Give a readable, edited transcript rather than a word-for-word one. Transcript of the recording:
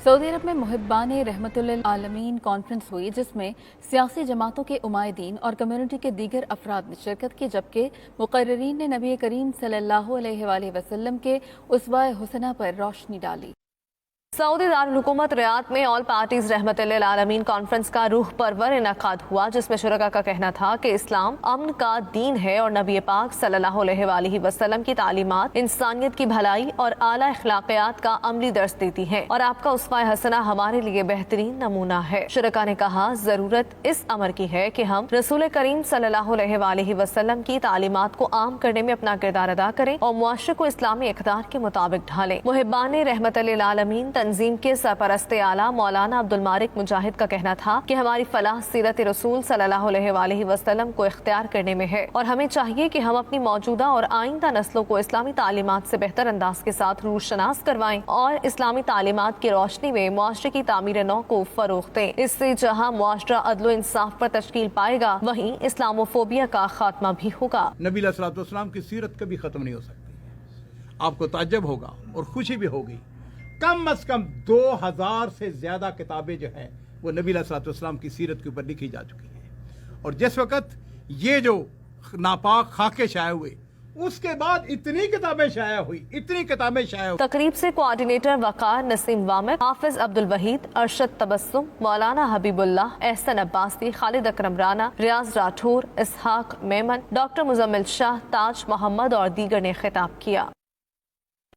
Saudi अरब में मुहिब्बान रहमतुल्लिल आलमीन conference हुई, जिसमें सियासी जमातों के उमायदीन और कम्युनिटी के दीगर अफराद ने शिरकत की, जबकि मुकर्रिरीन ने नबी करीम सल्लल्लाहु अलैहि वसल्लम के उस्वा-ए हुसना पर रोशनी डाली। सऊदी दारुल हुकूमत रियाद में ऑल पार्टीज रहमतुल्लिल आलमीन कॉन्फ्रेंस का रूह परवर इनकाद हुआ, जिसमें शुरका का कहना था कि इस्लाम अमन का दीन है और नबी पाक सल्लल्लाहु अलैहि वसल्लम की तालीमात इंसानियत की भलाई और आला अखलाकियात का अमली दर्स देती हैं और आपका उस्वा हसना हमारे लिए बेहतरीन नमूना है। शुरका ने कहा, जरूरत इस अमर की है कि हम रसूल करीम सल्लल्लाहु अलैहि वसल्लम की तालीमात को आम करने में अपना किरदार अदा करें और मुआशरे को इस्लामी इक़दार के मुताबिक ढालें। मुहिब्बान रहमतुल्लिल आलमीन तंजीम के सरपरस्त आला मौलाना अब्दुल मालिक मुजाहिद का कहना था कि हमारी फलाह सीरत रसूल सल्लल्लाहु अलैहि वसल्लम को इख्तियार करने में है और हमें चाहिए कि हम अपनी मौजूदा और आइंदा नस्लों को इस्लामी तालीमात से बेहतर अंदाज के साथ रूशनास करवाएं और इस्लामी तालीमात की रोशनी में मुआशरे की तामीर नौ को फरोग़ दें। इससे जहाँ मुआशरा अदल इंसाफ पर तश्कील पाएगा, वहीं इस्लामोफोबिया का खात्मा भी होगा। नबी अलैहिस्सलाम की सीरत कभी खत्म नहीं हो सकती। आपको ताज्जुब होगा और खुशी भी होगी, कम अज कम 2000 से ज्यादा किताबें जो है वो नबी अलैहिस्सलाम की सीरत के ऊपर लिखी जा चुकी है। और जिस वक़्त ये जो नापाक खाके शाये हुए, उसके बाद इतनी किताबें शाया हुई। तकरीब से कोऑर्डिनेटर वकार नसीम वामिक, हाफिज अब्दुल वहीद, अरशद तबस्सुम, मौलाना हबीबुल्लाह, एहसन अब्बासी, खालिद अकरम राना, रियाज राठौर, इसहाक मेमन, डॉक्टर मुजम्मिल शाह, ताज मोहम्मद और दीगर ने खिताब किया।